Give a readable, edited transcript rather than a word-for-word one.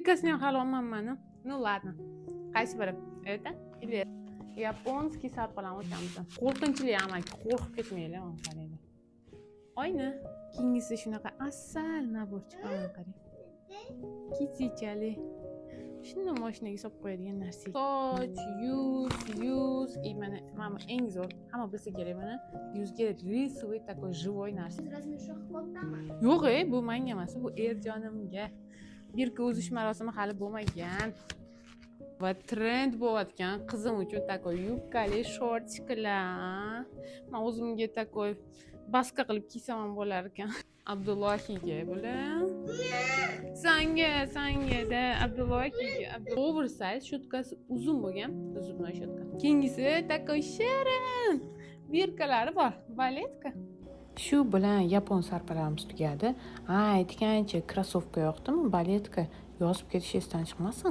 Birkasini ham hali olmayman. Ну ладно. Qaysi biri? Это или yaponskiy sarpalan o'tamiz. Qo'rqinchli amaki, qo'rqib ketmaylar mana qaranglar. Oyna. Keyingisi shunaqa asal nabor chiqaman qarang. Kitichali. Shuni mashinaga solib qo'yadigan narsa. Soch, yuz, mana eng zo'r. Hamma bilsa kerak mana. Yuzga рисовый такой живой narsa. Razmer shoh kattami? Yo'q, bu menga emas, bu Erjonimga. Birka uzish marosimi hali bo'lmagan. Va trend bo'layotgan qizim uchun takoy yubkali shortikalar. Men o'zimga takoy baska qilib kiysam ham bo'lar ekan. Abdullahiga bular. Sanga Abdullahiga. Oversize shotkasi uzun bo'lgan, zubnoy shotka. Keyingisi takoy shirin. Birkalari bor, baletka. Shu bilan yapon sarpalarimiz tugadi. Aytgancha krossovka yoqdimi, baletka yozib ketish esdan chiqmasin.